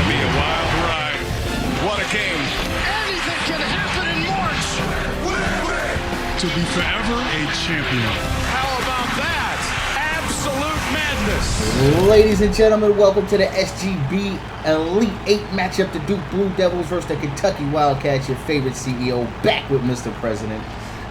be a wild ride. What a game. Anything can happen in March. To be forever a champion. How about that? Absolute madness. Ladies and gentlemen, welcome to the SGBA Elite 8 matchup. The Duke Blue Devils versus the Kentucky Wildcats. Your favorite CEO back with Mr. President.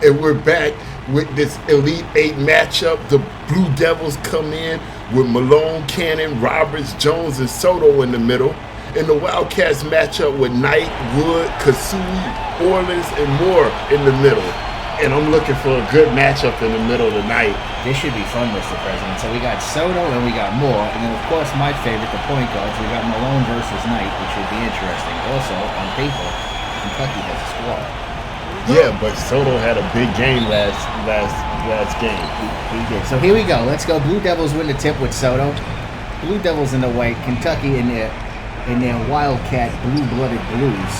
And we're back with this Elite 8 matchup. The Blue Devils come in with Malone, Cannon, Roberts, Jones, and Soto in the middle. And the Wildcats match up with Knight, Wood, Kasui, Orleans, and Moore in the middle. And I'm looking for a good matchup in the middle tonight. This should be fun, Mr. President. So we got Soto and we got Moore. And then, of course, my favorite, the point guards. We got Malone versus Knight, which should be interesting. Also, on paper, Kentucky has a squad. Yeah, but Soto had a big game last game. He did. So here we go. Let's go. Blue Devils win the tip with Soto. Blue Devils in the white. Kentucky in their Wildcat blue-blooded blues.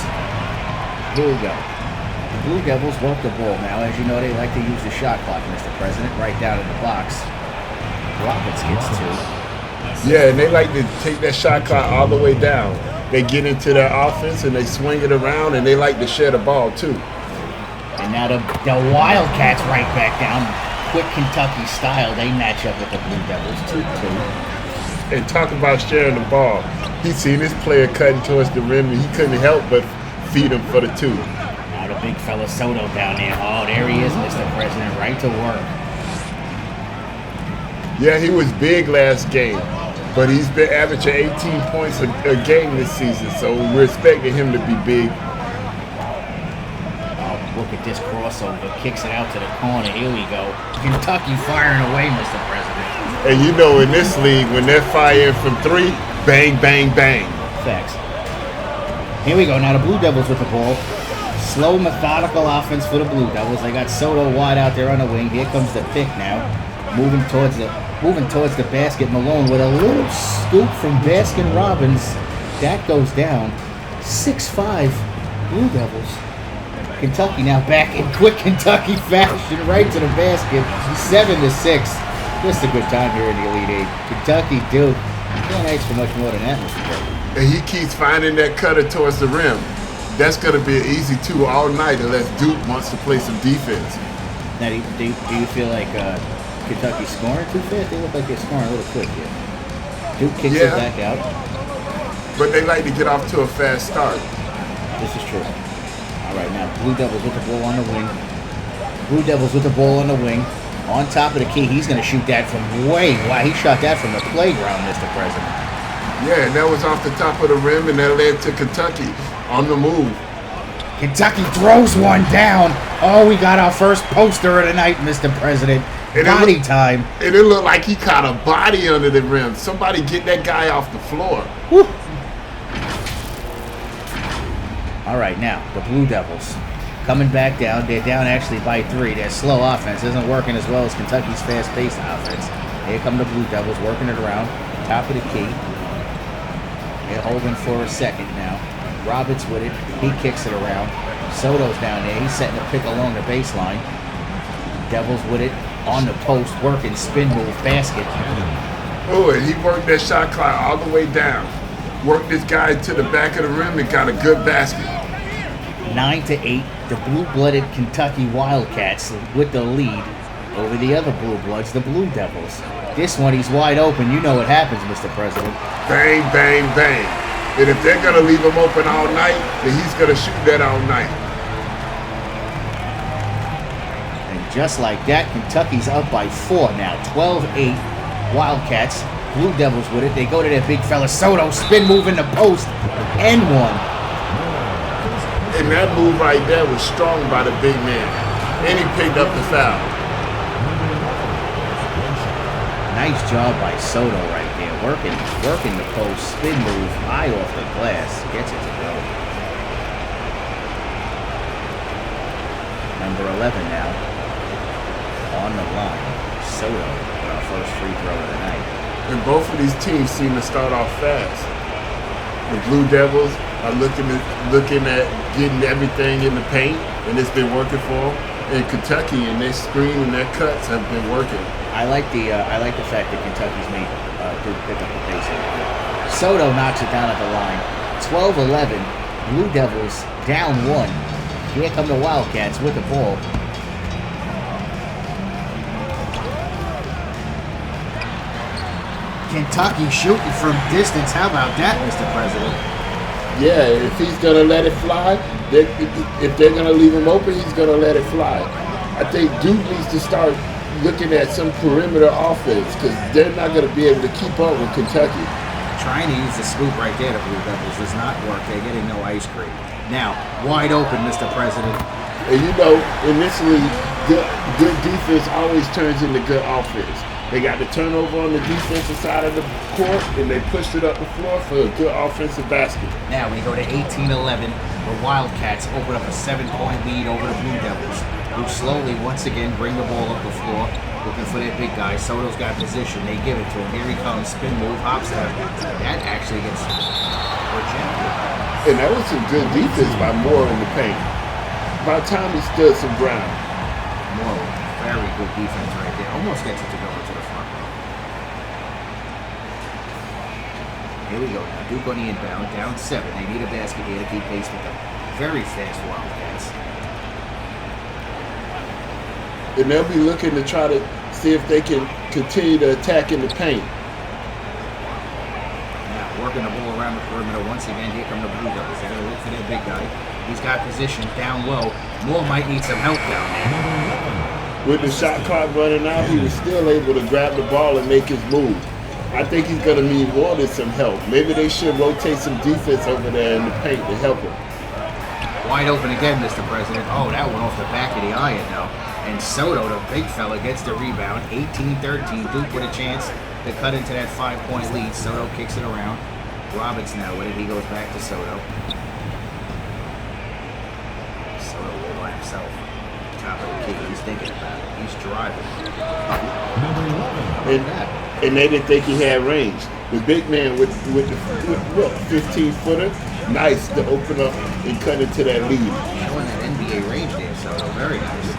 Here we go. The Blue Devils work the ball now. As you know, they like to use the shot clock, Mr. President, right down in the box. Roberts gets two. Yeah, and they like to take that shot clock all the way down. They get into their offense and they swing it around, and they like to share the ball too. And now the Wildcats right back down. Quick Kentucky style. They match up with the Blue Devils 2-2. And talk about sharing the ball. He seen his player cutting towards the rim, and he couldn't help but feed him for the two. Now the big fella Soto down there. Oh, there he is, Mr. President. Right to work. Yeah, he was big last game, but he's been averaging 18 points a game this season, so we're expecting him to be big. Look at this crossover. Kicks it out to the corner. Here we go. Kentucky firing away, Mr. President. And you know, in this league, when they're firing from three, bang, bang, bang. Facts. Here we go. Now the Blue Devils with the ball. Slow, methodical offense for the Blue Devils. They got Soto wide out there on the wing. Here comes the pick now. Moving towards the basket. Malone with a little scoop from Baskin Robbins. That goes down. 6'5", Blue Devils. Kentucky now back in quick Kentucky fashion, right to the basket, 7-6. Just a good time here in the Elite 8. Kentucky, Duke. You can't ask for much more than that, Mr. President. And he keeps finding that cutter towards the rim. That's going to be an easy two all night unless Duke wants to play some defense. Now, do you feel like Kentucky's scoring too fast? They look like they're scoring a little quick here. Duke kicks it back out. But they like to get off to a fast start. This is true. All right, now Blue Devils with the ball on the wing. Blue Devils with the ball on the wing. On top of the key, he's going to shoot that from way. Wow, he shot that from the playground, Mr. President. Yeah, and that was off the top of the rim, and that led to Kentucky on the move. Kentucky throws one down. Oh, we got our first poster of the night, Mr. President. Body time. And it looked like he caught a body under the rim. Somebody get that guy off the floor. Woo. All right, now, the Blue Devils coming back down. They're down actually by 3. Their slow offense isn't working as well as Kentucky's fast-paced offense. Here come the Blue Devils working it around. Top of the key. They're holding for a second now. Roberts with it. He kicks it around. Soto's down there. He's setting a pick along the baseline. Devils with it on the post, working spin move basket. Oh, and he worked that shot clock all the way down. Worked this guy to the back of the rim and got a good basket. 9-8, the blue-blooded Kentucky Wildcats with the lead over the other Blue Bloods, the Blue Devils. This one, he's wide open. You know what happens, Mr. President. Bang, bang, bang. And if they're going to leave him open all night, then he's going to shoot that all night. And just like that, Kentucky's up by 4 now. 12-8, Wildcats. Blue Devils with it. They go to their big fella Soto. Spin move in the post. And one. And that move right there was strong by the big man. And he picked up the foul. Nice job by Soto right there. Working the post. Spin move. High off the glass. Gets it to go. Number 11 now. On the line. Soto with our first free throw of the night. And both of these teams seem to start off fast. The Blue Devils are looking at getting everything in the paint, and it's been working for them. And Kentucky and their screen and their cuts have been working. I like the fact that Kentucky's made Duke pick up the pace. Soto knocks it down at the line. 12-11. Blue Devils down 1. Here come the Wildcats with the ball. Kentucky shooting from distance. How about that, Mr. President? Yeah, if he's going to let it fly, if they're going to leave him open, he's going to let it fly. I think Duke needs to start looking at some perimeter offense because they're not going to be able to keep up with Kentucky. Trying to use the scoop right there, the Blue Devils, does not work. They're getting no ice cream. Now, wide open, Mr. President. And you know, in this league, good defense always turns into good offense. They got the turnover on the defensive side of the court, and they pushed it up the floor for a good offensive basket. Now we go to 18-11. The Wildcats open up a 7-point lead over the Blue Devils, who slowly, once again, bring the ball up the floor, looking for their big guy. Soto's got position. They give it to him. Here he comes. Spin move, hop step. That actually gets rejected. And that was some good defense by Moore in the paint. By the time he stood some ground. Moore, very good defense right there. Almost gets it to go into the front row. Here we go. Now Duke on the inbound, down 7. They need a basket here to keep pace with them. Very fast Wildcats. And they'll be looking to try to see if they can continue to attack in the paint. Now working the ball around the perimeter. Once again, here come the Blue Devils. They're going to look for their big guy. He's got position down low. Moore might need some help down there. With the shot clock running out, he was still able to grab the ball and make his move. I think he's going to need more than some help. Maybe they should rotate some defense over there in the paint to help him. Wide open again, Mr. President. Oh, that went off the back of the iron, though. And Soto, the big fella, gets the rebound. 18-13. Duke with a chance to cut into that 5-point lead. Soto kicks it around. Roberts now with it. He goes back to Soto. Soto all by himself. Top of the key. He's thinking about it. He's driving. And they didn't think he had range. The big man with the 15-footer, nice to open up and cut into that lead. Showing that NBA range there, Soto. Very nice.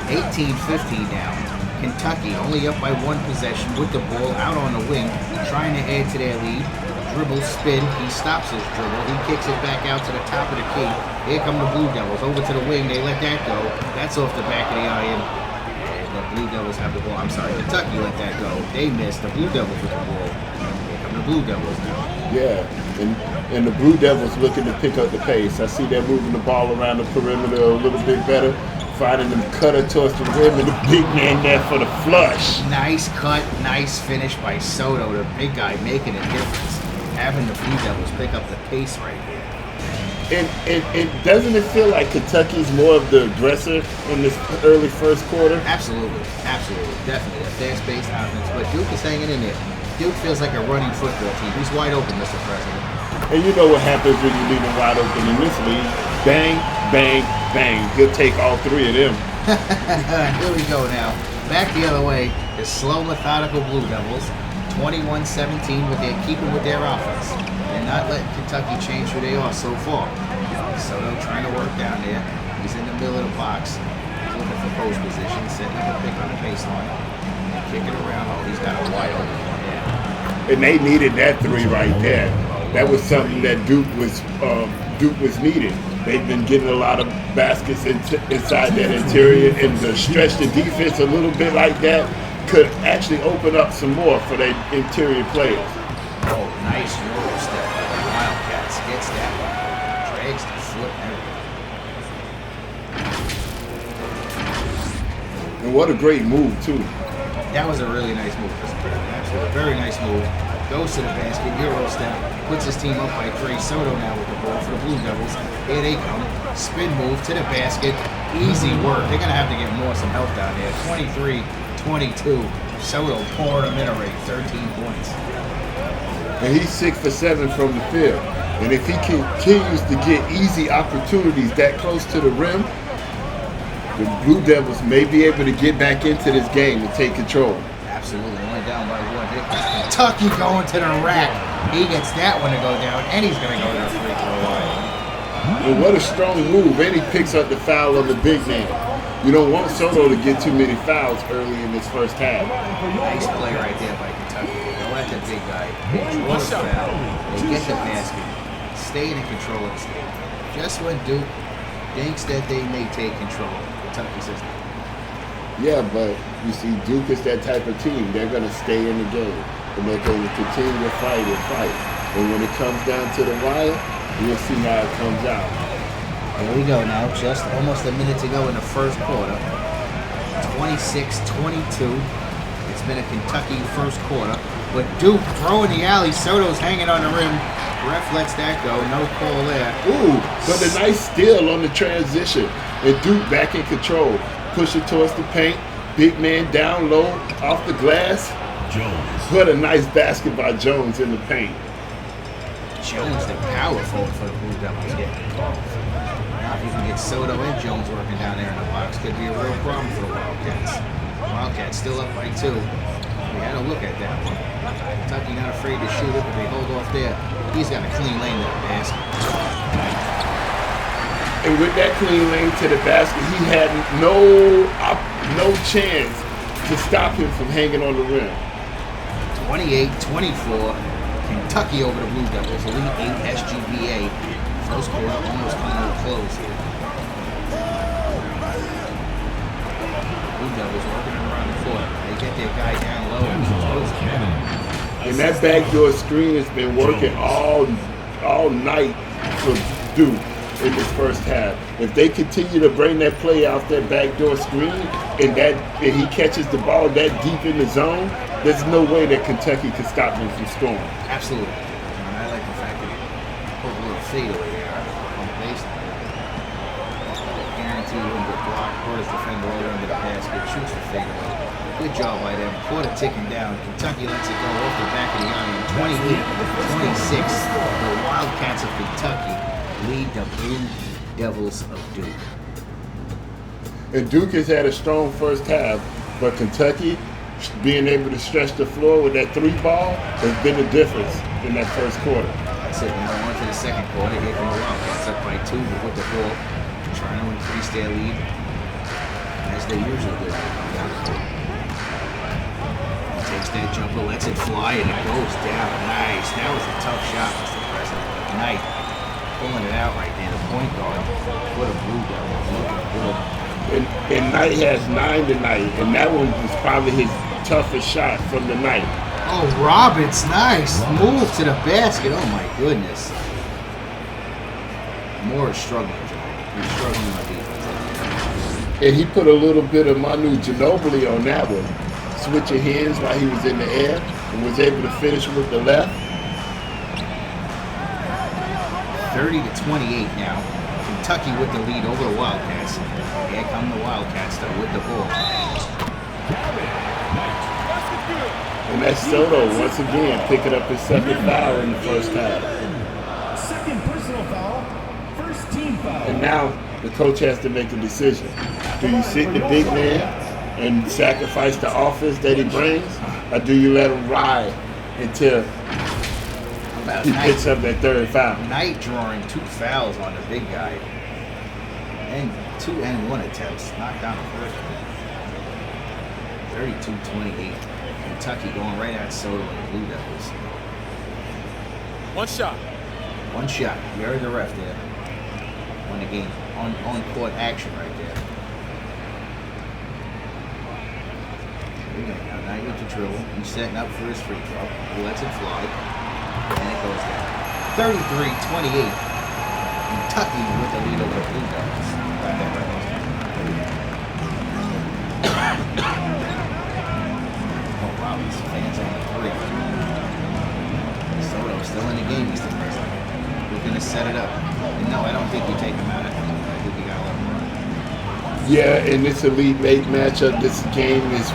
18-15 now. Kentucky only up by 1 possession with the ball out on the wing, trying to add to their lead. Dribble, spin. He stops his dribble. He kicks it back out to the top of the key. Here come the Blue Devils. Over to the wing. They let that go. That's off the back of the iron. The Blue Devils have the ball. I'm sorry, Kentucky let that go. They missed. The Blue Devils with the ball. Here come the Blue Devils now. Yeah, and the Blue Devils looking to pick up the pace. I see they're moving the ball around the perimeter a little bit better, finding them cutter towards the rim, and the big man there for the flush. Nice cut, nice finish by Soto, the big guy making a difference. Having the Blue Devils pick up the pace right here. And doesn't it feel like Kentucky's more of the aggressor in this early first quarter? Absolutely, definitely a fast-paced offense. But Duke is hanging in there. Duke feels like a running football team. He's wide open, Mr. President. And you know what happens when you leave him wide open in this league? Bang, bang, bang. He'll take all 3 of them. Here we go now. Back the other way. The slow, methodical Blue Devils. 21-17 with their keeping with their offense. They're not letting Kentucky change who they are so far. Soto trying to work down there. He's in the middle of the box. He's looking for post position, setting up a pick on the baseline. And kick it around. Oh, he's got a wide open one there. And they needed that 3 right there. That was something that Duke was needed. They've been getting a lot of baskets inside that interior, and to stretch the defense a little bit like that could actually open up some more for their interior players. Oh, nice roll step by the Wildcats. Gets that one. Drags the foot and everything. And what a great move, too. That was a really nice move, Mr. President. Absolutely. A very nice move. Goes to the basket, Euro step, puts his team up by 3. Soto now with the ball for the Blue Devils. Here they come. Spin move to the basket. Easy work. They're going to have to get more some help down there. 23-22. Soto pouring them in a rate. 13 points. And he's 6 for 7 from the field. And if he continues to get easy opportunities that close to the rim, the Blue Devils may be able to get back into this game and take control. Absolutely. Only down by 1. Here comes Kentucky going to the rack. He gets that one to go down, and he's going to go to the free throw line. And what a strong move. And he picks up the foul on the big man. You don't want Soto to get too many fouls early in this first half. Nice play right there by Kentucky. They go at the big guy. They draw the foul. They get the basket. staying in control of the game. Just when Duke thinks that they may take control, Kentucky says no. Yeah, but you see, Duke is that type of team. They're going to stay in the game, and they're going to continue to fight and fight. And when it comes down to the wire, we'll see how it comes out. Here we go now. Just almost a minute to go in the first quarter. 26-22. It's been a Kentucky first quarter. But Duke throwing the alley. Soto's hanging on the rim. Ref lets that go. No call there. Ooh, but a nice steal on the transition. And Duke back in control. Push it towards the paint. Big man down low off the glass. Jones. What a nice basket by Jones in the paint. Jones, the power forward for the Blue Devils, getting involved. Now, if you can get Soto and Jones working down there in the box, could be a real problem for the Wildcats. Wildcats still up by 2. We had to look at that one. Kentucky not afraid to shoot it, but they hold off there. He's got a clean lane to the basket. And with that clean lane to the basket, he had no chance to stop him from hanging on the rim. 28-24. Kentucky over the Blue Devils. Elite 8 SGBA. First quarter almost coming to a close here. Blue Devils working around the court. They get their guy down low and close it. And that backdoor screen has been working all night for Duke in this first half. If they continue to bring that play off that backdoor screen and he catches the ball that deep in the zone, there's no way that Kentucky can stop him from scoring. Absolutely. And I like the fact that he put a little fade away there on the baseline. Guarantee you won't get blocked. Porter's defender all under the basket, shoots the fade away. Good job by them. Porter ticking down. Kentucky lets it go off the back of the iron. 28-26. The Wildcats of Kentucky lead the Blue Devils of Duke. And Duke has had a strong first half, but Kentucky being able to stretch the floor with that 3-ball has been the difference in that first quarter. That's it. Now on to the second quarter. Here come the Wildcats up by 2 with the ball, trying to increase their lead as they usually do. Takes that jumper, lets it fly, and it goes down. Nice. That was a tough shot, Mr. President. Knight pulling it out right there. The point guard for the Blue Devils. Looking good. And Knight has 9 tonight, and that one was probably his toughest shot from the night. Oh, Roberts, nice. Move to the basket. Oh, my goodness. Moore is struggling tonight. He's struggling on defense. And he put a little bit of Manu Ginobili on that one. Switching hands while he was in the air and was able to finish with the left. 30-28 now. Kentucky with the lead over the Wildcats. Here come the Wildcats though with the ball. And that's Soto once again picking up his 2nd foul in the first half. Second personal foul, first team foul. And now the coach has to make a decision. Do you sit the big man and sacrifice the offense that he brings, or do you let him ride until he picks up that 3rd foul? Knight drawing 2 fouls on the big guy. And 2 and 1 attempts. Knocked down the first one. 32-28. Kentucky going right at Soto and the Blue Devils. One shot. One shot. You heard the ref there. On the game. On court action right there. Here we go now. Knight with the dribble. He's setting up for his free throw. He lets it fly. And it goes down. 33-28. Kentucky with the lead over the Blue Devils. Got that right. Oh, Robbins, fans on the 3. Soto still in the game, Mr. President. We're going to set it up. And no, I don't think you take him out. I think you got to let him run. Yeah, in this Elite 8 matchup, this game is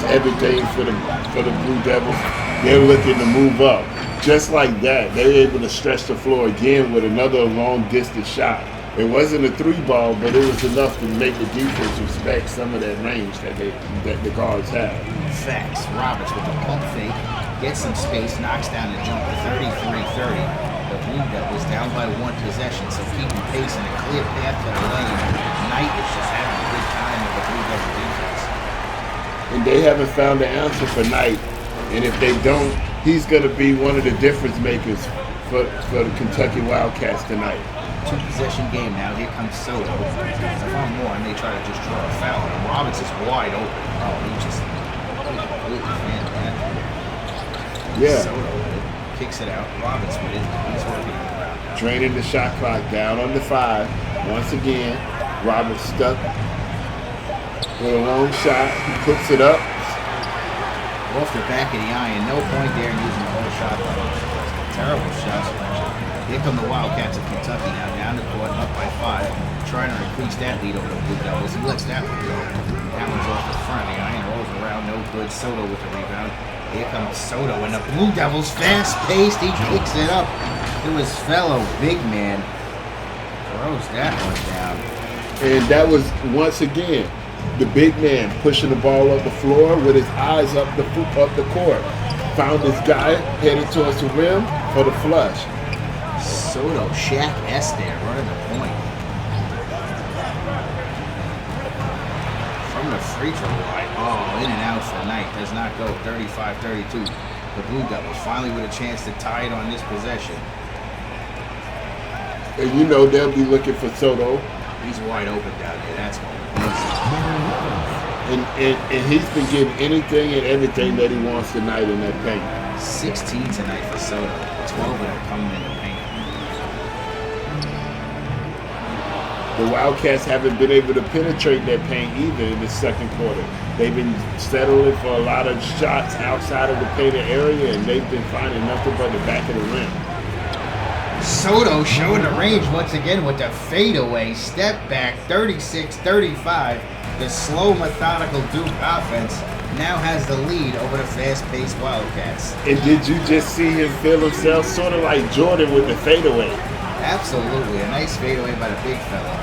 everything for the Blue Devils. They're looking to move up. Just like that, they were able to stretch the floor again with another long distance shot. It wasn't a 3-ball, but it was enough to make the defense respect some of that range that the guards have. Facts. Roberts with the pump fake, gets some space, knocks down the jumper. 33-30. The Blue Devils down by 1 possession, so keeping pace and a clear path to the lane. Knight is just having a good time with the Blue Devil defense. And they haven't found the answer for Knight. And if they don't, he's going to be one of the difference makers for the Kentucky Wildcats tonight. 2-possession game now. Here comes Soto. If I'm Warren, they try to just draw a foul. And Roberts is wide open. Oh, he just completely fanned that. Yeah. Soto with it. Kicks it out. Roberts with it. He's working on the ground now. Draining the shot clock down on the 5. Once again, Roberts stuck with a long shot. He puts it up. Off the back of the iron. No point there in using the whole shot clock. Terrible shot selection. Here come the Wildcats of Kentucky now, down the court, up by 5, trying to increase that lead over the Blue Devils. He lets that one go. That one's off the front of the iron, rolls around, no good. Soto with the rebound. Here comes Soto, and the Blue Devils, fast-paced, he kicks it up to his fellow big man. Throws that one down. And that was, once again, the big man pushing the ball up the floor with his eyes up the court. Found this guy, headed towards the rim for the flush. Soto, Shaq S there, running the point. From the free throw line. Oh, in and out for Knight. Does not go. 35-32. The Blue Devils finally with a chance to tie it on this possession. And you know they'll be looking for Soto. He's wide open down there. That's going And he's been getting anything and everything that he wants tonight in that paint. 16 tonight for Soto. 12 of them coming in the paint. The Wildcats haven't been able to penetrate that paint either in the second quarter. They've been settling for a lot of shots outside of the painted area, and they've been finding nothing but the back of the rim. Soto showing the range once again with the fadeaway step back, 36-35. The slow, methodical Duke offense now has the lead over the fast-paced Wildcats. And did you just see him feel himself sort of like Jordan with the fadeaway? Absolutely. A nice fadeaway by the big fella.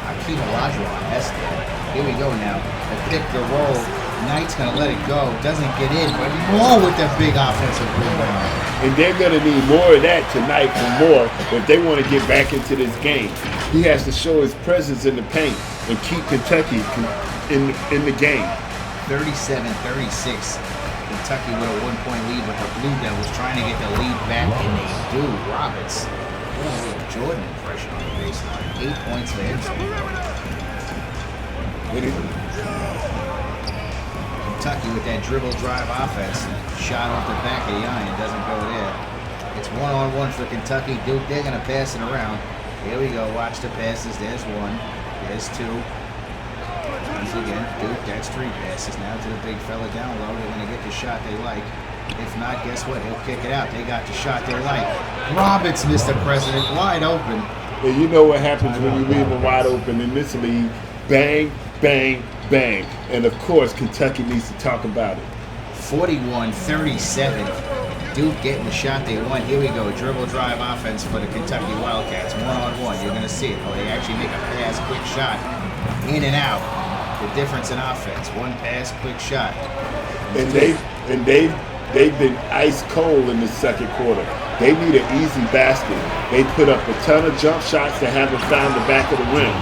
Hakeem Olajuwon, that's there. Here we go now. The pick, the roll. Knight's going to let it go. Doesn't get in, but more with the big offensive rebound. And they're going to need more of that tonight for more if they want to get back into this game. He has to show his presence in the paint and keep Kentucky in the game. 37-36. Kentucky with a 1-point lead with the Blue Devils trying to get the lead back, and they do. Roberts, a little Jordan impression on the baseline. 8 points for him. Kentucky with that dribble drive offense. Shot off the back of the iron, doesn't go there. It's 1-on-1 for Kentucky. Duke, they're going to pass it around. Here we go, watch the passes. There's 1, there's 2. Once again, Duke, that's 3 passes now to the big fella down low. They're going to get the shot they like. If not, guess what? He'll kick it out. They got the shot they like. Roberts, Mr. President, wide open. And you know what happens when you leave them wide open in this league? Bang, bang, bang. And of course, Kentucky needs to talk about it. 41-37. Duke getting the shot they want. Here we go. Dribble drive offense for the Kentucky Wildcats. 1-on-1. You're going to see it. Oh, they actually make a pass, quick shot. In and out. The difference in offense. 1 pass, quick shot. And they've been ice cold in the second quarter. They need an easy basket. They put up a ton of jump shots that haven't found the back of the rim.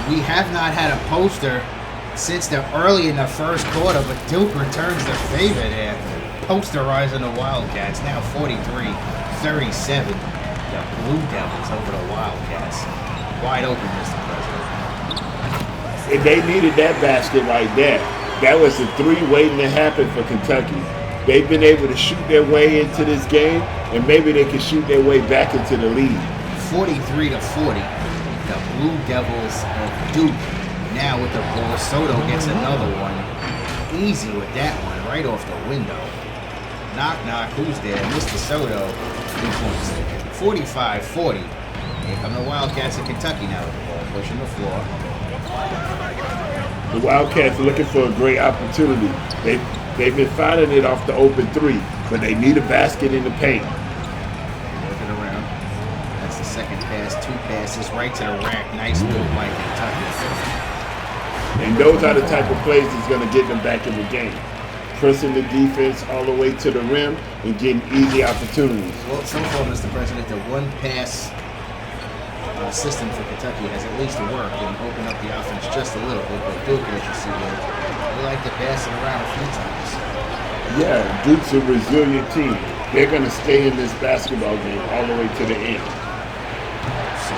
We have not had a poster since the early in the first quarter, but Duke returns the favor there. Posterizing the Wildcats. Now 43-37. The Blue Devils over the Wildcats. Wide open, Mr. President. And they needed that basket right there. That was a 3 waiting to happen for Kentucky. They've been able to shoot their way into this game, and maybe they can shoot their way back into the lead. 43-40. The Blue Devils of Duke now with the ball. Soto gets another one. Easy with that one, right off the window. Knock, knock, who's there? Mr. Soto, 2 points. 45-40. Here come the Wildcats of Kentucky now with the ball, pushing the floor. The Wildcats are looking for a great opportunity. They've been finding it off the open 3, but they need a basket in the paint. Looking around. That's the second pass, 2 passes right to the rack. Nice move by Kentucky. And those are the type of plays that's going to get them back in the game. Pressing the defense all the way to the rim and getting easy opportunities. Well, so far, Mr. President, the 1-pass system for Kentucky has at least worked and opened up the offense just a little bit. But Duke, as you see here, they like to pass it around a few times. Yeah, Duke's a resilient team. they're going to stay in this basketball game all the way to the end. So,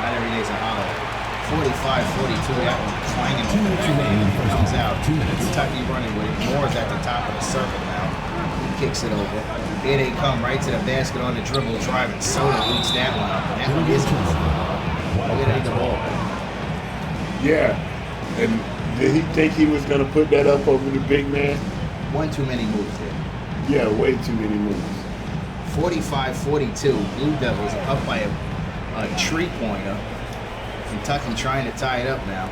not every day's a holiday. 45-42, that one clanging on the back. Comes out. Kentucky running with it. Moore's at the top of the circle now. He kicks it over. Here they come right to the basket on the dribble, driving. Soda eats that one up. That one is good. Look at the ball. Yeah. And did he think he was going to put that up over the big man? One too many moves there. Yeah, way too many moves. 45-42. Blue Devils are up by a three-pointer. Kentucky trying to tie it up now.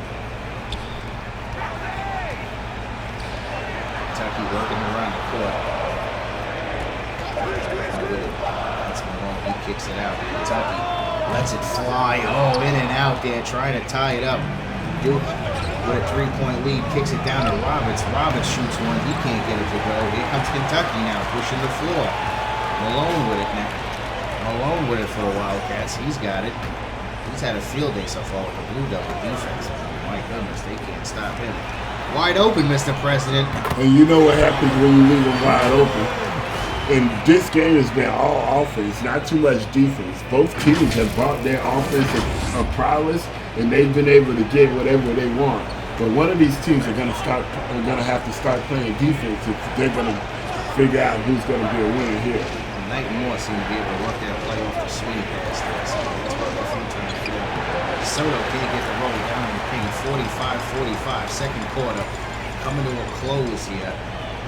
Kentucky working around the court. That's Malone. He kicks it out. Kentucky lets it fly. Oh, in and out there, trying to tie it up. Duke with a three-point lead kicks it down to Roberts. Roberts shoots one. He can't get it to go. Here comes Kentucky now, pushing the floor. Malone with it now. Malone with it for the Wildcats. He's got it. He's had a field day so far with the Blue Devil defense. My goodness, they can't stop him. Wide open, Mr. President. And you know what happens when you leave them wide open? And this game has been all offense, not too much defense. Both teams have brought their offensive prowess, and they've been able to get whatever they want. But one of these teams are going to have to start playing defense if they're going to figure out who's going to be a winner here. Knight Moore seemed to be able to work that play off the swing pass there. So that's what the front time for them. Soto can't get the roll down in the paint. 45-45, second quarter. Coming to a close here.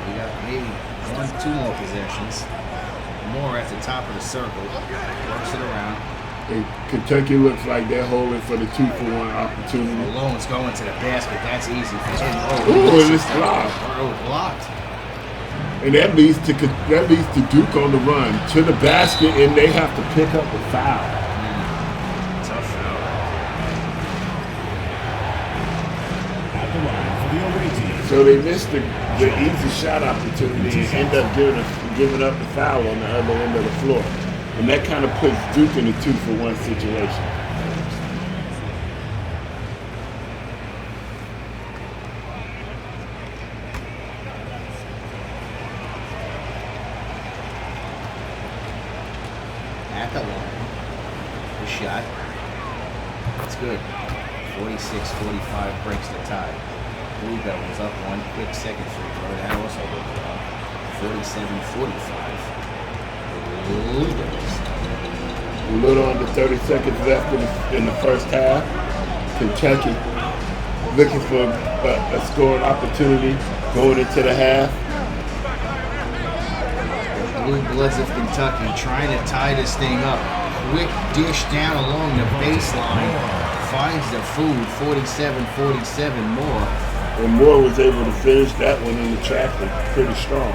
We got maybe two more possessions. Moore at the top of the circle. Works it around. And Kentucky looks like they're holding for the 2-for-1 opportunity. Malone's going to the basket. That's easy for him. Oh, and it's blocked. Oh, blocked. And that leads to Duke on the run to the basket, and they have to pick up the foul. Tough foul. At the line for the away team. So they missed the easy shot opportunity and end up giving up the foul on the other end of the floor. And that kind of puts Duke in a 2-for-1 situation. At the line. The shot. That's good. 46-45 breaks the tie. Blue Devils up one quick second free throw. That also worked out. 47-45. Blue Devils. A little under 30 seconds left in the first half. Kentucky looking for a scoring opportunity going into the half. Blue Bloods of Kentucky trying to tie this thing up. Quick dish down along the baseline. Finds the food. 47-47 Moore. And Moore was able to finish that one in the traffic pretty strong.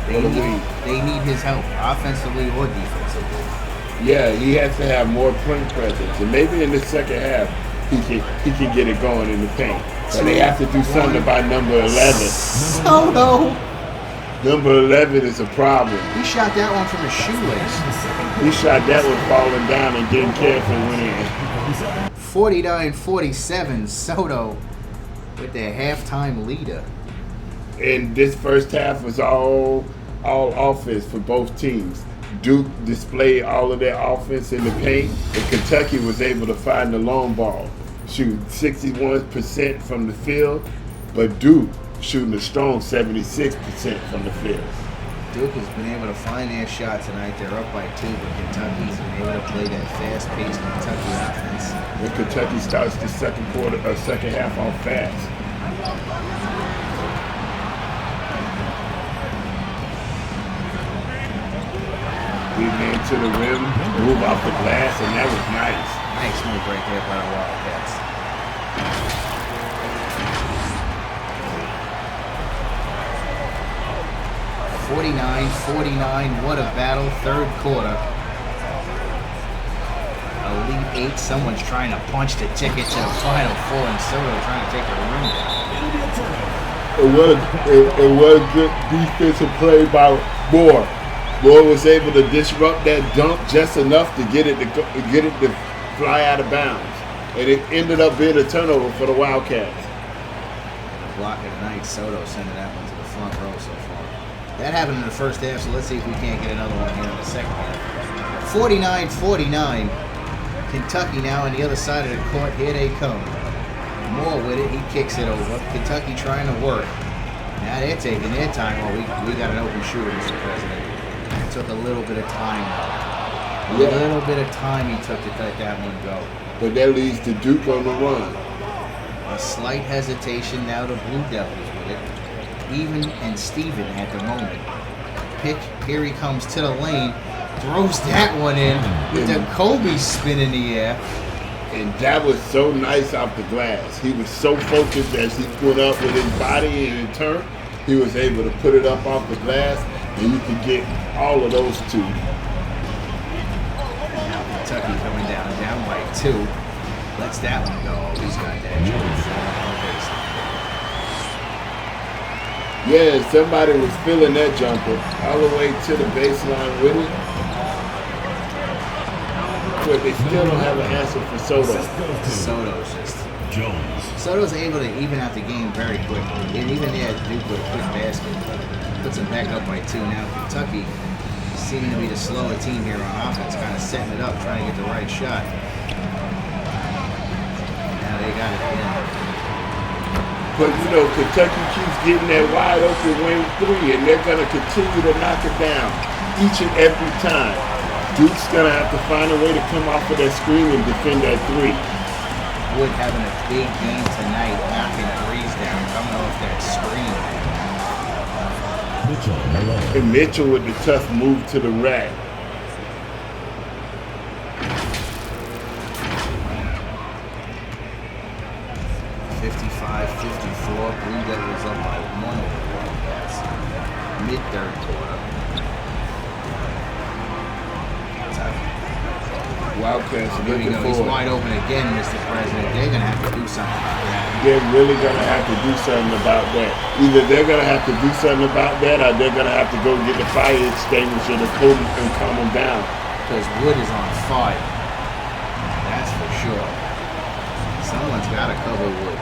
They need his help, offensively or defensively. Yeah, he has to have more point presence. And maybe in the second half, he can get it going in the paint. But they have to do something about number 11. Soto! Number 11 is a problem. He shot that one from his shoelace. He shot that one falling down and didn't care if it went in. 49-47, Soto with their halftime leader. And this first half was all offense for both teams. Duke displayed all of their offense in the paint, and Kentucky was able to find the long ball, shooting 61% from the field, but Duke shooting a strong 76% from the field. Duke has been able to find their shot tonight. They're up by 2, but Kentucky's been able to play that fast-paced Kentucky offense. And Kentucky starts the second half off fast. Leading into the rim, move off the glass, and that was nice. Nice move right there by the Wildcats. $49-49, what a battle, third quarter. Elite 8, someone's trying to punch the ticket to the Final Four, and Soto trying to take the rim down. It was good defensive play by Moore. Moore was able to disrupt that dunk just enough to get it to fly out of bounds, and it ended up being a turnover for the Wildcats. Block of the night, Soto sending that one to the front row so far. That happened in the first half, so let's see if we can't get another one here in the second half. 49-49. Kentucky now on the other side of the court. Here they come. Moore with it. He kicks it over. Kentucky trying to work. Now they're taking their time. Oh, we got an open shooter, Mr. President. It took a little bit of time. A little bit of time he took to let that one go. But that leads to Duke on the run. A slight hesitation now the Blue Devils with it. Even and Steven at the moment. Pick, here he comes to the lane. Throws that one in with the Kobe spin in the air. And that was so nice off the glass. He was so focused as he put up with his body and in turn, he was able to put it up off the glass, and you could get all of those two. Now Kentucky coming down by 2. Lets that one go. Oh, he's got that jumper. Yeah, somebody was feeling that jumper all the way to the baseline with it. But they still don't have an answer for Soto. Soto's just Jones. Soto's able to even out the game very quickly. And even there, Duke with a quick basket. Puts him back up by 2. Now Kentucky seeming to be the slower team here on offense, kind of setting it up, trying to get the right shot. Now they got it again. But you know, Kentucky keeps getting that wide open wing 3, and they're going to continue to knock it down each and every time. Duke's going to have to find a way to come off of that screen and defend that 3. Wood having a big game tonight, knocking threes down, coming off that screen. Mitchell Malone. And Mitchell with the tough move to the rack. Blue Devils up by 1 over the Wildcats. Mid-third quarter. Wildcats Here we looking go. He's forward. wide open again, Mr. President. They're going to have to do something about that. They're really going to have to do something about that. Either they're going to have to do something about that, or they're going to have to go get the fire extinguisher to coat him and calm him down. Because Wood is on fire. That's for sure. Someone's got to cover Wood.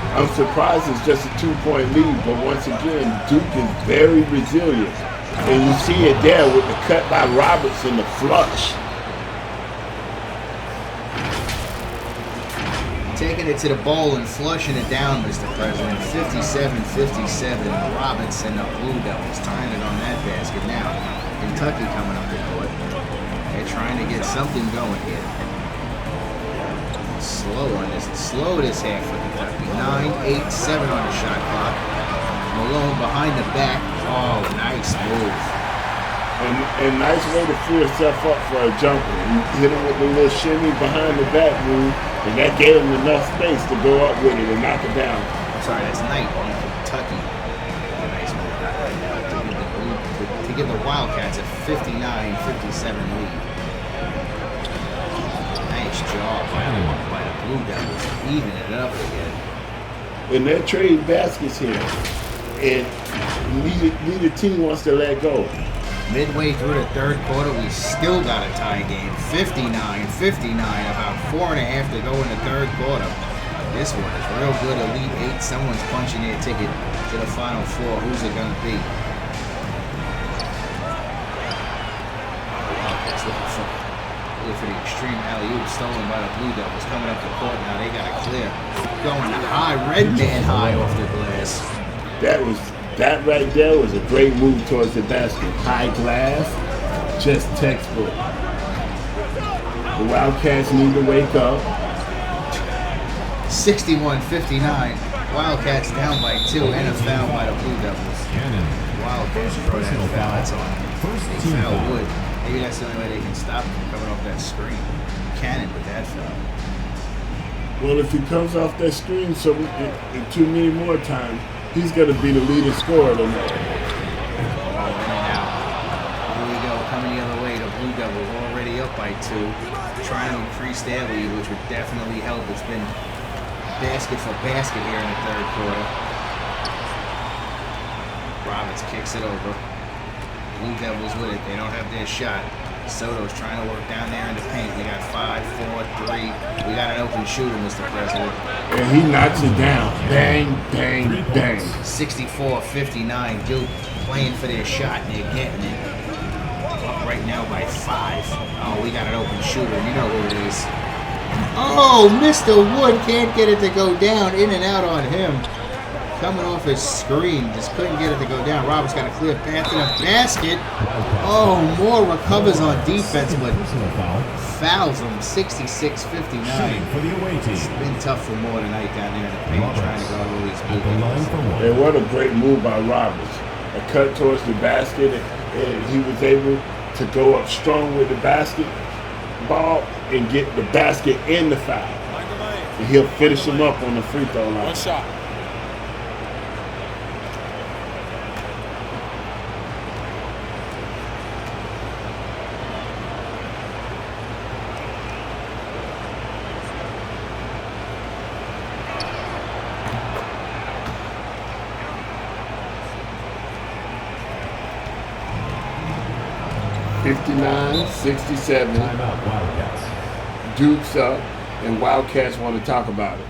I'm surprised it's just a 2-point lead, but once again, Duke is very resilient. And you see it there with the cut by Roberts and the flush. Taking it to the bowl and flushing it down, Mr. President. 57-57. Roberts and the Blue Devils tying it on that basket. Now, Kentucky coming up the court. They're trying to get something going here. Slow this half for Kentucky. 9-8-7 on the shot clock. Malone behind the back. Oh, nice move. And nice way to free yourself up for a jumper. You hit him with the little shimmy behind the back move, and that gave him enough space to go up with it and knock it down. I'm sorry, that's Knight on Kentucky. A nice move to give the Wildcats a 59-57 lead. Nice job by the Blue Devils, evening it up again. And they're trading baskets here, and neither team wants to let go. Midway through the third quarter, we still got a tie game. 59-59, about 4.5 to go in the third quarter. This one is real good. Elite 8, someone's punching their ticket to the Final Four. Who's it going to be? Wildcats looking for the extreme alley-oop stolen by the Blue Devils. Coming up the court now, they got it clear. Going high, red man high off the glass. That right there was a great move towards the basket. High glass, just textbook. The Wildcats need to wake up. 61-59. Wildcats down by 2 and a foul by the Blue Devils. Cannon. Wildcats throw that foul. That's on. First They team foul foul. Wood. Maybe that's the only way they can stop him coming off that screen. Cannon with that foul. Well, if he comes off that screen in too many more times, he's going to be the leading scorer tonight. Oh, in and out. Here we go, coming the other way. The Blue Devils already up by 2. Trying to increase their lead, which would definitely help. It's been basket for basket here in the third quarter. Roberts kicks it over. Blue Devils with it. They don't have their shot. Soto's trying to work down there in the paint. We got 5, 4, 3. We got an open shooter, Mr. President. And he knocks it down. Bang, bang, bang. 64-59. Duke playing for their shot, and they're getting it. Up right now by 5. Oh, we got an open shooter. You know who it is. Oh, Mr. Wood can't get it to go down. In and out on him. Coming off his screen. Just couldn't get it to go down. Roberts got a clear path to the basket. Oh, Moore recovers on defense, but fouls him. 66-59. For the away team. It's been tough for Moore tonight down there in the paint, trying to guard all these At the line for one. And what a great move by Roberts. A cut towards the basket, and he was able to go up strong with the basketball and get the basket and the foul. And he'll finish him up on the free throw line. One shot. (59-67). Timeout, Wildcats. Duke's up, and Wildcats want to talk about it.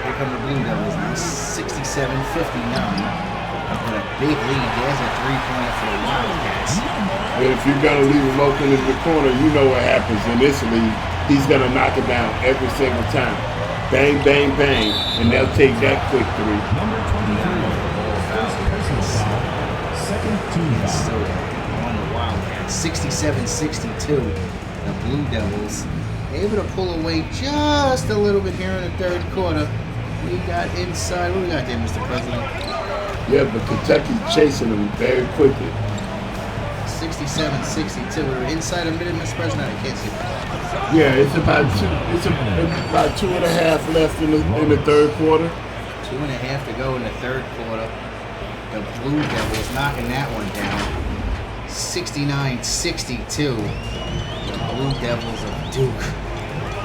Here come the Blue Devils now. 67-59. With a big lead. There's a three-pointer for the Wildcats. And if you're going to leave him open in the corner, you know what happens in this league. He's going to knock it down every single time. Bang, bang, bang, and they'll take that quick three. Number 23. Personal foul. Second team So foul. on the Wildcats, 67-62. The Blue Devils able to pull away just a little bit here in the third quarter. We got inside. What do we got there, Mr. President? Yeah, but Kentucky's chasing them very quickly. 67-62. We're inside a minute, Mr. President. I can't see that. Yeah, it's about about 2.5 left in the third quarter. 2.5 to go in the third quarter. The Blue Devils knocking that one down. 69-62. The Blue Devils of Duke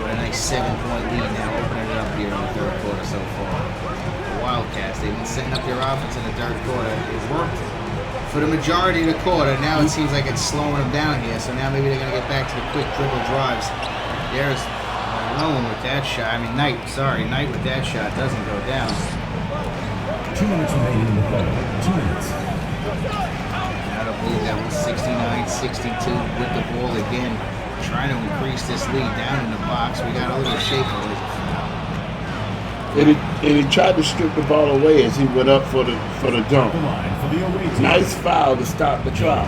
with a nice 7-point lead now, opening it up here in the third quarter so far. The Wildcats, they've been setting up their offense in the third quarter. It worked for the majority of the quarter. Now it seems like it's slowing them down here, so now maybe they're going to get back to the quick dribble drives. There's Malone with that shot. I mean, Knight with that shot doesn't go down. 2 minutes remaining in the quarter. 2 minutes. Now the Blue Devils 69-62 with the ball again, trying to increase this lead down in the box. We got a little shake of it. And he tried to strip the ball away as he went up for the dunk. The line for the away team. Nice foul to stop the trial.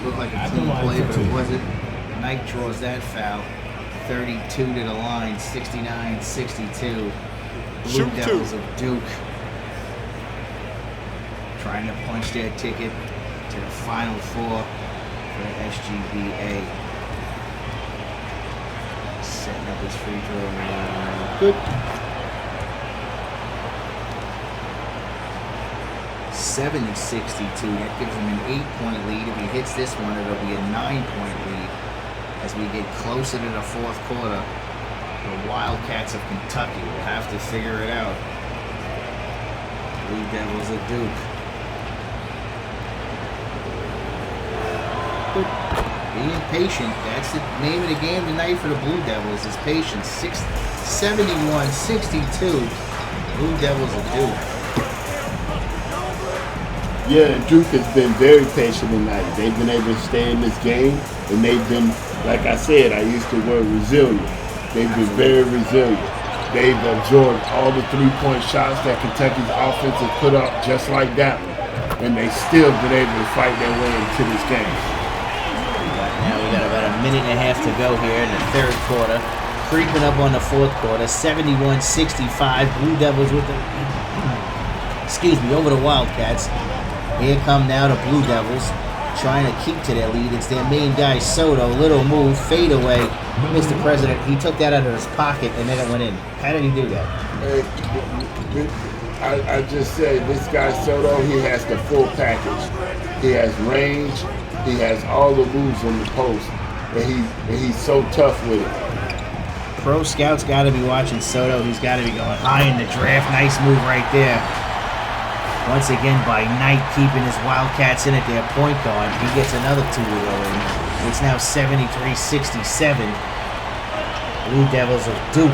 Looked like a At the clean line play, for but two. it wasn't. Knight draws that foul. 32 to the line, 69-62. Blue Shoot Devils two. of Duke trying to punch their ticket to the Final Four for the SGBA. Setting up his free throw. Good. 70-62. That gives him an 8-point lead. If he hits this one, it'll be a 9-point lead. As we get closer to the fourth quarter, the Wildcats of Kentucky will have to figure it out. Blue Devils of Duke. Being patient. That's the name of the game tonight for the Blue Devils is patience. 71-62. Blue Devils of Duke. Yeah, and Duke has been very patient tonight. They've been able to stay in this game, and they've been, like I said, I used the word resilient. They've been very resilient. They've absorbed all the three-point shots that Kentucky's offense has put up just like that one, and they still been able to fight their way into this game. Now we got about a minute and a half to go here in the third quarter. Creeping up on the fourth quarter. 71-65. Blue Devils with the over the Wildcats. Here come now the Blue Devils trying to keep to their lead. It's their main guy, Soto. Little move, fade away. Mr. President, he took that out of his pocket and then it went in. How did he do that? I just said this guy Soto, he has the full package. He has range, he has all the moves on the post, and he's so tough with it. Pro scouts got to be watching Soto. He's got to be going high in the draft. Nice move right there. Once again by Knight keeping his Wildcats in at their point guard. He gets another 2 to go in. It's now 73-67. Blue Devils of Duke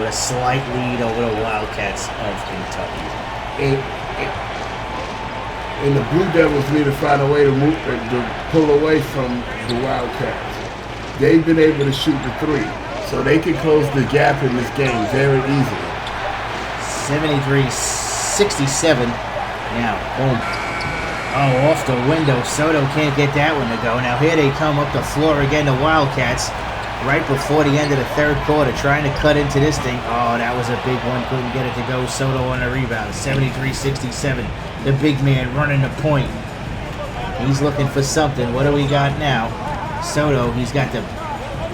with a slight lead over the Wildcats of Kentucky. And the Blue Devils need to find a way to pull away from the Wildcats. They've been able to shoot the 3, so they can close the gap in this game very easily. 73-67. Now, boom. Oh, off the window. Soto can't get that one to go. Now here they come up the floor again, the Wildcats. Right before the end of the third quarter, trying to cut into this thing. Oh, that was a big one. Couldn't get it to go. Soto on the rebound. 73-67. The big man running the point. He's looking for something. What do we got now? Soto, he's got the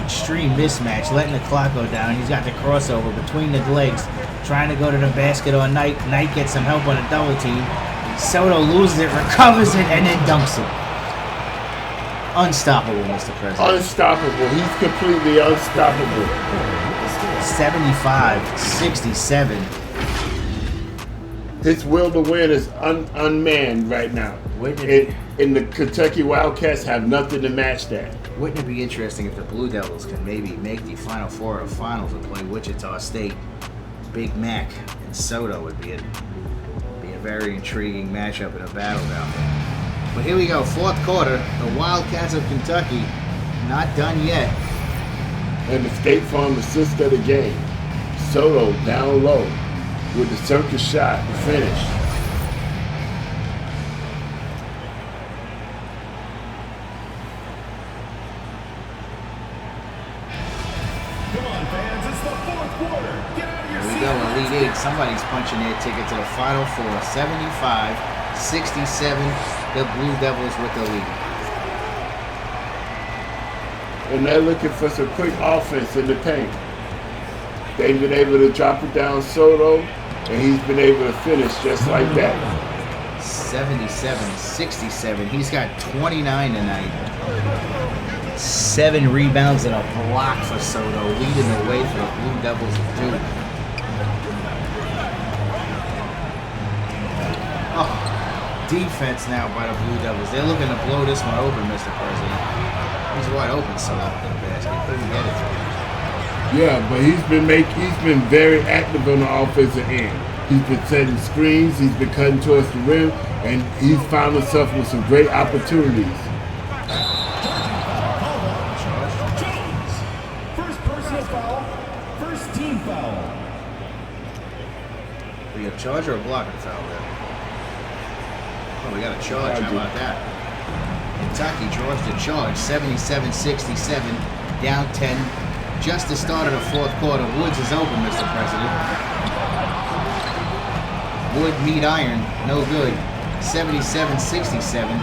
extreme mismatch, letting the clock go down. He's got the crossover between the legs, trying to go to the basket on Knight. Knight gets some help on a double team. Soto loses it, recovers it, and then dunks it. Unstoppable, Mr. President. Unstoppable. He's completely unstoppable. 75-67. His will to win is unmanned right now. And the Kentucky Wildcats have nothing to match that. Wouldn't it be interesting if the Blue Devils can maybe make the Final Four of finals and play Wichita State? Big Mac and Soto would be a very intriguing matchup in a battle down there. But here we go, fourth quarter. The Wildcats of Kentucky not done yet. And the State Farm assist of the game. Soto down low with the circus shot to finish. Come on, fans, it's the fourth quarter. Get out of your Here we seat. go, Elite Eight. Somebody's punching their ticket to the Final Four. 75-67. The Blue Devils with the lead. And they're looking for some quick offense in the paint. They've been able to drop it down Soto, and he's been able to finish just like that. 77-67. He's got 29 tonight. 7 rebounds and a block for Soto, leading the way for the Blue Devils of Duke. Oh, defense now by the Blue Devils. They're looking to blow this one open, Mr. President. He's wide open, Soto in the basket. Couldn't get it to him. Yeah, but he's been very active on the offensive end. He's been setting screens, he's been cutting towards the rim, and he's found himself with some great opportunities. Jones. First personal foul. First team foul. We got a charge or a blocking foul there? Oh, we got a charge. How about that? Kentucky draws the charge. 77-67. Down 10. Just the start of the fourth quarter. Woods is open, Mr. President. Wood meet iron. No good. 77-67.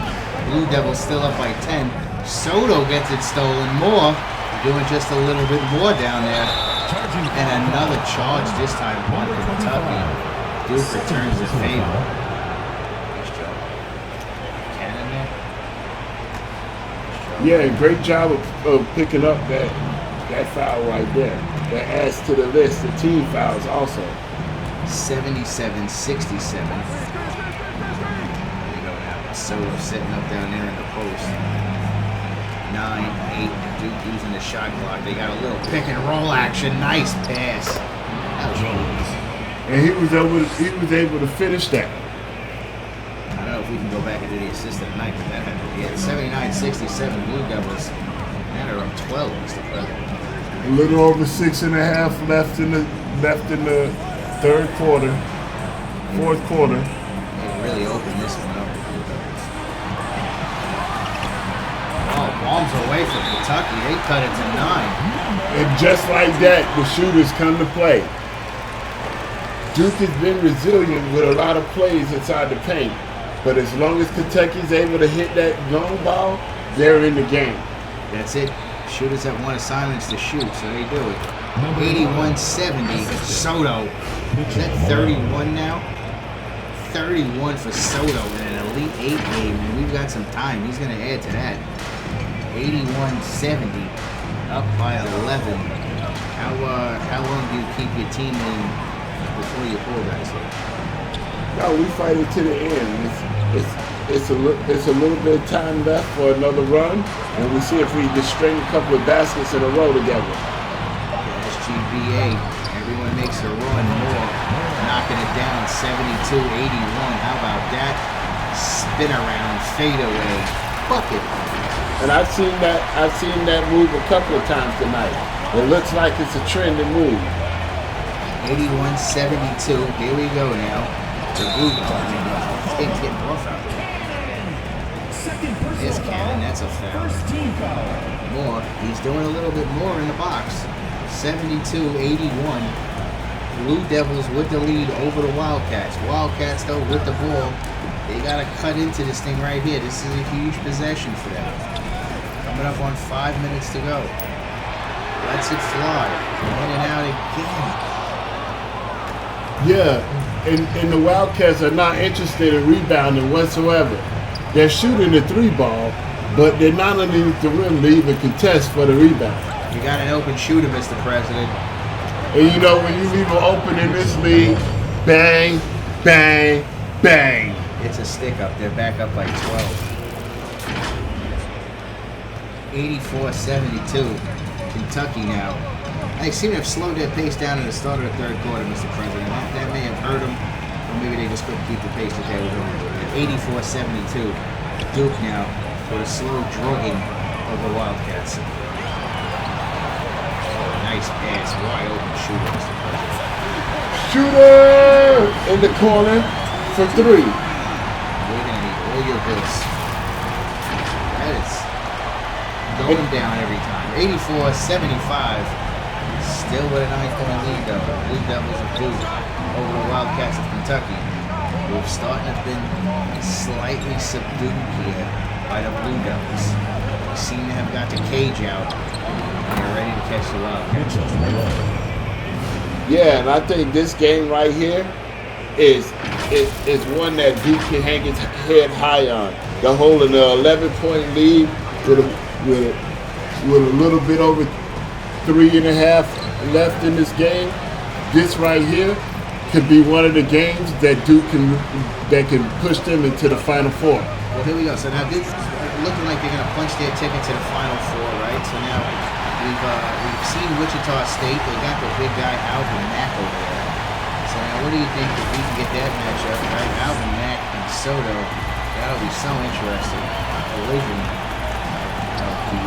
Blue Devils still up by 10. Soto gets it stolen more. Doing just a little bit more down there. And another charge, this time on Kentucky. Duke returns the favor. Nice job. Cannon there. Yeah, great job of picking up that foul right there. That adds to the list of team fouls also. 77-67. There you go now. Soto sitting up down there in the post. 9-8. Duke using the shot clock. They got a little pick and roll action. Nice pass. That was Jones. And he was able to finish that. I don't know if we can go back and do the assist tonight, but that happened. Yeah, 79-67 Blue Devils. Now they're up 12, Mr. President. A little over 6.5 left in the third quarter, fourth quarter. They really opened this one up. Oh, bombs away from Kentucky. They cut it to 9. And just like that, the shooters come to play. Duke has been resilient with a lot of plays inside the paint. But as long as Kentucky's able to hit that long ball, they're in the game. That's it. Shooters have one assignments to shoot, so they do it. 81-70, Soto. Is that 31 now? 31 for Soto in an Elite 8 game, and we've got some time. He's going to add to that. 81-70, up by 11. How long do you keep your team in before you pull guys here? No, we fight it to the end. It's a little bit of time left for another run, and we see if we can string a couple of baskets in a row together. SGBA, everyone makes a run more, knocking it down 72-81. How about that? Spin around, fade away, bucket. And I've seen that move a couple of times tonight. It looks like it's a trending move. 81-72. Here we go now. The blue It's getting rough out there. Second personal Here's foul. Cannon, that's a foul. First team foul. More. He's doing a little bit more in the box. 72-81. Blue Devils with the lead over the Wildcats. Wildcats, though, with the ball. They got to cut into this thing right here. This is a huge possession for them. Coming up on 5 minutes to go. Lets it fly. In and out again. Yeah, and the Wildcats are not interested in rebounding whatsoever. They're shooting the three ball, but they're not underneath the rim to even contest for the rebound. You got an open shooter, Mr. President. And you know, when you leave them open in this league, bang, bang, bang. It's a stick up. They're back up like 12. 84-72. Kentucky now. They seem to have slowed their pace down in the start of the third quarter, Mr. President. That may have hurt them, or maybe they just couldn't keep the pace that they were doing. 84-72. Duke now for a slow drugging of the Wildcats. Nice pass, wide open shooter, Mr. President. Shooter in the corner for three. We're gonna need all your hits. That is going down every time. 84-75. Still with a 9-point lead though. Blue Devils of Duke over the Wildcats of Kentucky. We're starting to have been slightly subdued here by the Blue Devils. They seem to have got the cage out and they're ready to catch the Wildcats. Yeah, and I think this game right here is one that Duke can hang his head high on. They're holding an 11-point lead with a little bit over 3.5 left in this game. This right here could be one of the games that Duke can push them into the Final Four. Well, here we go. So now this looking like they're going to punch their ticket to the Final Four, right? So now we've seen Wichita State. They got the big guy Alvin Mack over there. So now what do you think if we can get that matchup, right? Alvin Mack and Soto. That'll be so interesting. Collision of the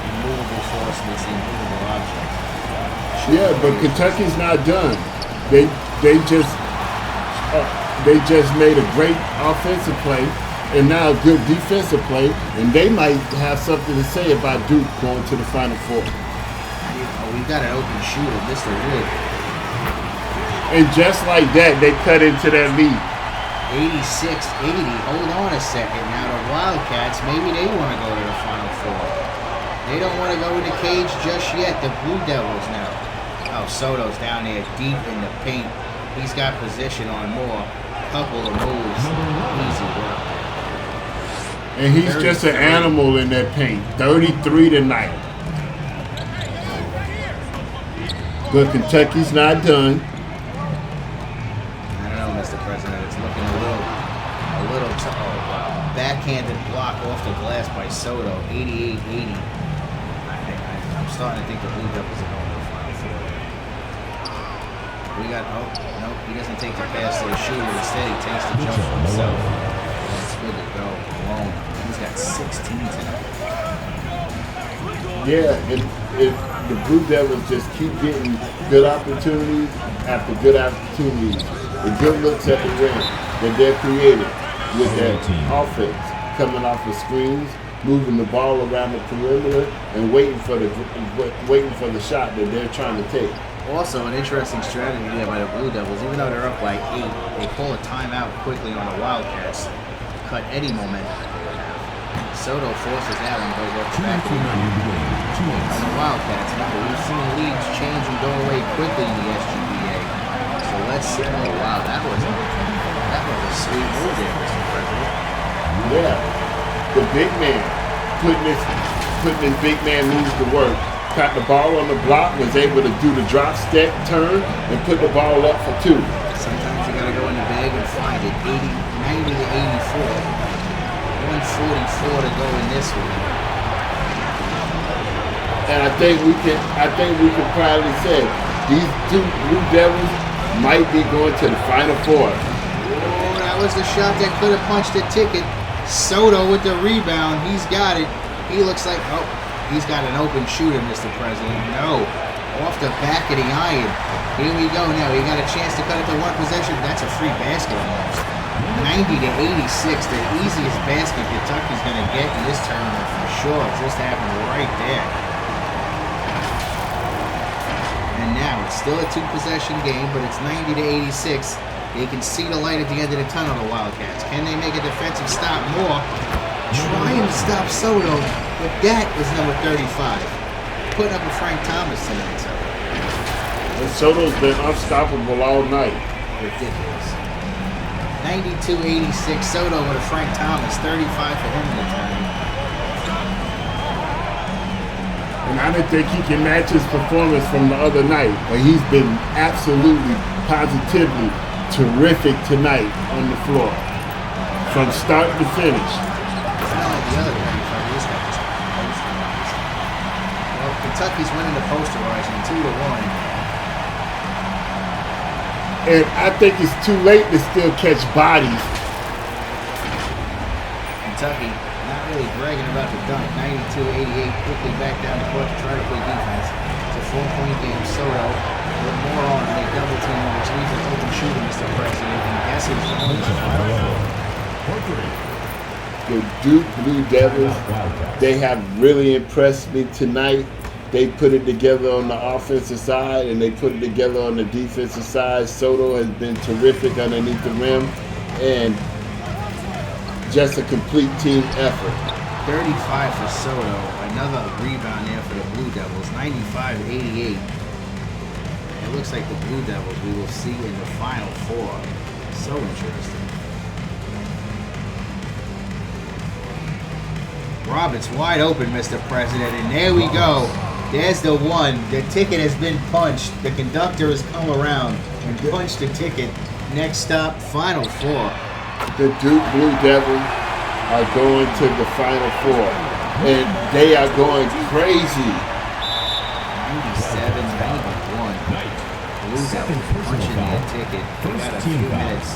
immovable force meets the immovable object. Yeah, but Kentucky's not done. They just made a great offensive play and now a good defensive play, and they might have something to say about Duke going to the Final Four. We got an open shooter, Mr. Wood. And just like that, they cut into that lead. 86-80. Hold on a second. Now the Wildcats, maybe they want to go to the Final Four. They don't want to go in the cage just yet. The Blue Devils now. Oh, Soto's down there deep in the paint. He's got position on more. Couple of moves. Easy work. And he's just an animal in that paint. 33 tonight. But Kentucky's not done. I don't know, Mr. President. It's looking a little tough. Oh, wow. Backhanded block off the glass by Soto. 88-80. I'm starting to think the Blue Devils are going to the Final Four. We got, nope, he doesn't take the pass to the shooter. Instead, he takes the jump for himself. It's good to go. Alone. He's got 16 tonight. Yeah, and the Blue Devils just keep getting good opportunities after good opportunities. The good looks at the rim that they're creating with their offense, coming off of screens, moving the ball around the perimeter, and waiting for the shot that they're trying to take. Also, an interesting strategy there by the Blue Devils. Even though they're up by 8, they pull a timeout quickly on the Wildcats, cut any momentum that they would have. Soto forces that one, goes up the back on the Wildcats. Remember, we've seen leads change and go away quickly in the SGBA. So let's see. Oh wow, that was a sweet move there, Mr. President. Yeah, the big man putting his big man moves to work Got the ball on the block, was able to do the drop step turn and put the ball up for 2. Sometimes you gotta go in the bag and find it. 90 to 84. 144 to go in this one. And I think we can proudly say these 2 Blue Devils might be going to the Final Four. Oh, that was the shot that could have punched the ticket. Soto with the rebound. He's got it. He looks like, oh, he's got an open shooter, Mr. President. No. Off the back of the iron. Here we go now. He got a chance to cut it to 1 possession. That's a free basket almost. 90 to 86. The easiest basket Kentucky's going to get in this tournament for sure. It just happened right there. And now it's still a 2-possession game, but it's 90 to 86. They can see the light at the end of the tunnel, the Wildcats. Can they make a defensive stop more? Trying to stop Soto, but that is number 35. Putting up with Frank Thomas tonight, so. And Soto's been unstoppable all night. Ridiculous. 92-86, Soto with a Frank Thomas, 35 for him in the tournament. And I didn't think he can match his performance from the other night, but he's been absolutely, positively terrific tonight on the floor. From start to finish. It's not like the other 35 this guy's. Well, Kentucky's winning the posterizing 2-1. And I think it's too late to still catch bodies. Kentucky not really bragging about the dunk. 92-88, quickly back down the court to try to play defense. It's a 4-point game. Soto with more on. They double team him, which leaves an open shooter, Mr. President. And guess who's going to The Duke Blue Devils, they have really impressed me tonight. They put it together on the offensive side and they put it together on the defensive side. Soto has been terrific underneath the rim and just a complete team effort. 35 for Soto. Another rebound there for the Blue Devils. 95-88. It looks like the Blue Devils we will see in the Final Four. So interesting. Roberts wide open, Mr. President, and there we go. There's the one. The ticket has been punched. The conductor has come around and punched the ticket. Next stop, Final Four. The Duke Blue Devils are going to the Final Four, and they are going crazy. 97-91. Blue Devils punching their ticket. We got a few minutes,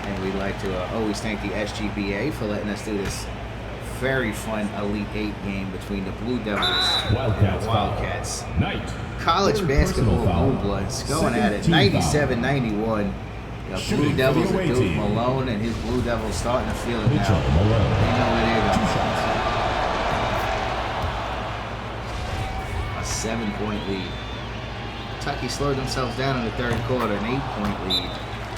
and we'd like to always thank the SGBA for letting us do this very fun Elite 8 game between the Blue Devils and the Wildcats. College basketball Blue Bloods going at it. 97-91. The Blue Devils are Duke Malone and his Blue Devils starting to feel it now. They know where they're going. A 7-point lead. Kentucky slowed themselves down in the third quarter. An 8-point lead.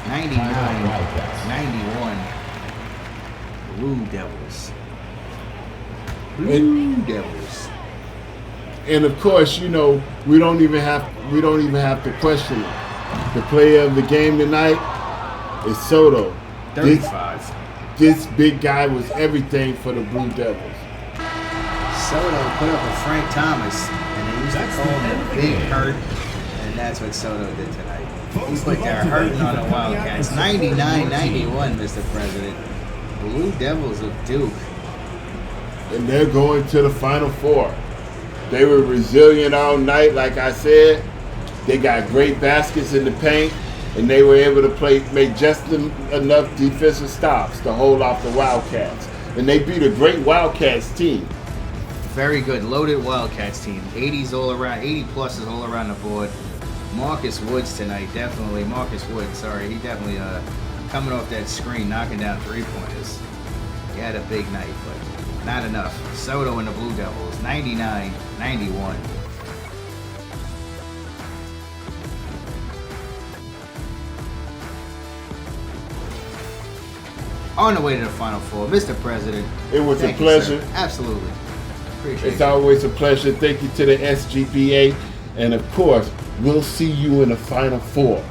99-91. Blue Devils. Blue Devils. And of course, you know, we don't even have to question it. The player of the game tonight is Soto. 35. This big guy was everything for the Blue Devils. Soto put up a Frank Thomas, and they used to call him the Big Hurt, and that's what Soto did tonight. He put their hurting on the Wildcats. 99-91, Mr. President. Blue Devils of Duke. And they're going to the Final Four. They were resilient all night, like I said. They got great baskets in the paint, and they were able to make just enough defensive stops to hold off the Wildcats. And they beat a great Wildcats team. Very good, loaded Wildcats team. 80s all around, 80 pluses all around the board. Marcus Woods tonight, definitely. Marcus Woods, sorry, he definitely coming off that screen, knocking down 3-pointers. He had a big night, but not enough. Soto and the Blue Devils, 99-91. On the way to the Final Four, Mr. President. It was a thank you, pleasure. sir. Absolutely. Appreciate It's it. always a pleasure. Thank you to the SGBA. And of course, we'll see you in the Final Four.